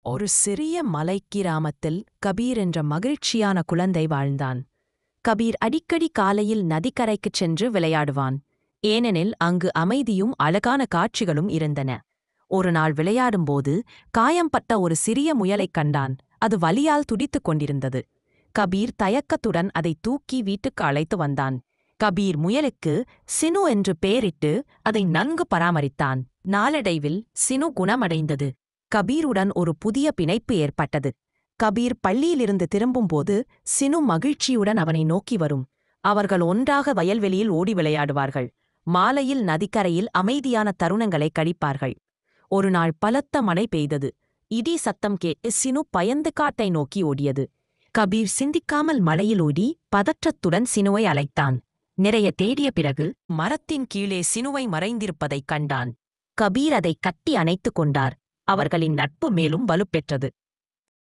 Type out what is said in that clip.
ஒரு சிறிய மலைக் கிராமத்தில் கபீர் என்ற மகிழ்ச்சியான குழந்தை வாழ்ந்தான். கபீர் அடிக்கடி காலையில் நதிக்கரைக்குச் சென்று விளையாடுவான். ஏனெனில் அங்கு அமைதியும் அழகான காட்சிகளும் இருந்தன. ஒருநாள் விளையாடும்போது காயம்பட்ட ஒரு சிறிய முயலைக் கண்டான். அது வலியால் துடித்துக் கொண்டிருந்தது. கபீர் தயக்கத்துடன் அதை தூக்கி வீட்டுக்கு அழைத்து வந்தான். கபீர் முயலுக்கு சினு என்று பெயரிட்டு அதை நன்கு பராமரித்தான். நாளடைவில் சினு குணமடைந்தது. கபீருடன் ஒரு புதிய பிணைப்பு ஏற்பட்டது. கபீர் பள்ளியிலிருந்து திரும்பும்போது சினு மகிழ்ச்சியுடன் அவனை நோக்கி வரும். அவர்கள் ஒன்றாக வயல்வெளியில் ஓடி விளையாடுவார்கள். மாலையில் நதிக்கரையில் அமைதியான தருணங்களை கழிப்பார்கள். ஒருநாள் பலத்த மழை பெய்தது. இடி சத்தம் கேட்டு சினு பயந்து காட்டை நோக்கி ஓடியது. கபீர் சிந்திக்காமல் மலையில் ஓடி பதற்றத்துடன் சினுவை அழைத்தான். நிறைய தேடிய பிறகு மரத்தின் கீழே சினுவை மறைந்திருப்பதைக் கண்டான். கபீர் அதை கட்டி அணைத்துக் கொண்டார். அவர்களின் நட்பு மேலும் வலுப்பெற்றது.